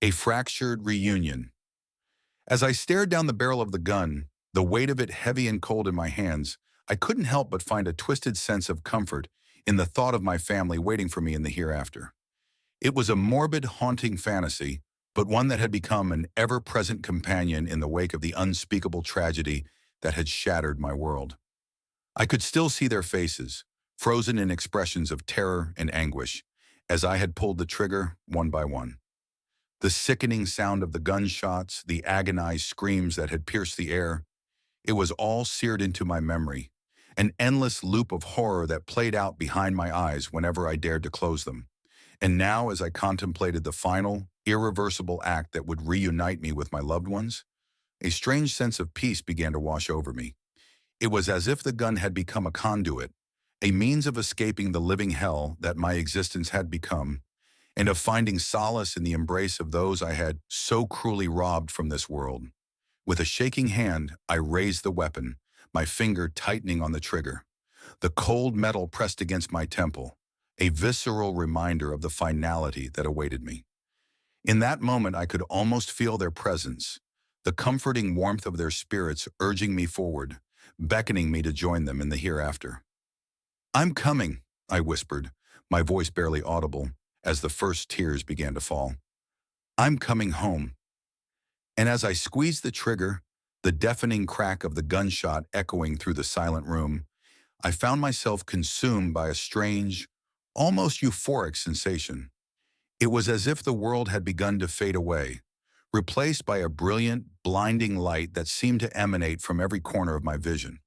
A fractured reunion. As I stared down the barrel of the gun, the weight of it heavy and cold in my hands, I couldn't help but find a twisted sense of comfort in the thought of my family waiting for me in the hereafter. It was a morbid, haunting fantasy, but one that had become an ever-present companion in the wake of the unspeakable tragedy that had shattered my world. I could still see their faces, frozen in expressions of terror and anguish, as I had pulled the trigger one by one. The sickening sound of the gunshots, the agonized screams that had pierced the air, it was all seared into my memory, an endless loop of horror that played out behind my eyes whenever I dared to close them. And now, as I contemplated the final, irreversible act that would reunite me with my loved ones, a strange sense of peace began to wash over me. It was as if the gun had become a conduit, a means of escaping the living hell that my existence had become, and of finding solace in the embrace of those I had so cruelly robbed from this world. With a shaking hand, I raised the weapon, my finger tightening on the trigger. The cold metal pressed against my temple, a visceral reminder of the finality that awaited me. In that moment, I could almost feel their presence, the comforting warmth of their spirits urging me forward, beckoning me to join them in the hereafter. "I'm coming," I whispered, my voice barely audible, as the first tears began to fall. "I'm coming home." And as I squeezed the trigger, the deafening crack of the gunshot echoing through the silent room, I found myself consumed by a strange, almost euphoric sensation. It was as if the world had begun to fade away, replaced by a brilliant, blinding light that seemed to emanate from every corner of my vision.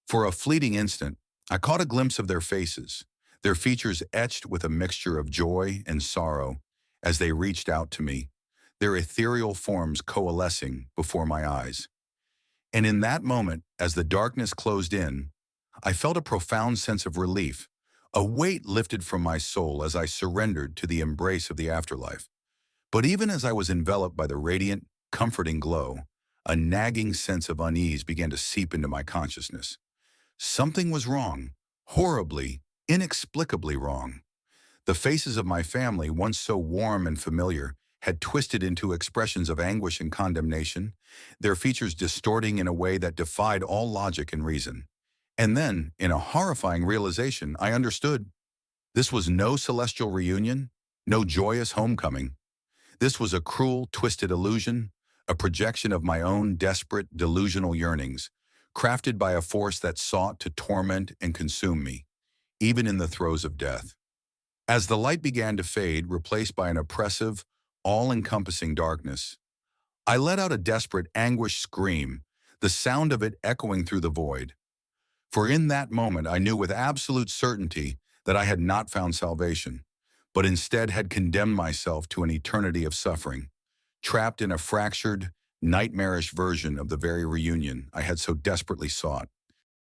For a fleeting instant, I caught a glimpse of their faces, their features etched with a mixture of joy and sorrow as they reached out to me, their ethereal forms coalescing before my eyes. And in that moment, as the darkness closed in, I felt a profound sense of relief, a weight lifted from my soul as I surrendered to the embrace of the afterlife. But even as I was enveloped by the radiant, comforting glow, a nagging sense of unease began to seep into my consciousness. Something was wrong, horribly, inexplicably wrong. The faces of my family, once so warm and familiar, had twisted into expressions of anguish and condemnation, their features distorting in a way that defied all logic and reason. And then, in a horrifying realization, I understood. This was no celestial reunion, no joyous homecoming. This was a cruel, twisted illusion, a projection of my own desperate, delusional yearnings, crafted by a force that sought to torment and consume me, even in the throes of death. As the light began to fade, replaced by an oppressive, all-encompassing darkness, I let out a desperate, anguished scream, the sound of it echoing through the void. For in that moment I knew with absolute certainty that I had not found salvation, but instead had condemned myself to an eternity of suffering, trapped in a fractured, nightmarish version of the very reunion I had so desperately sought.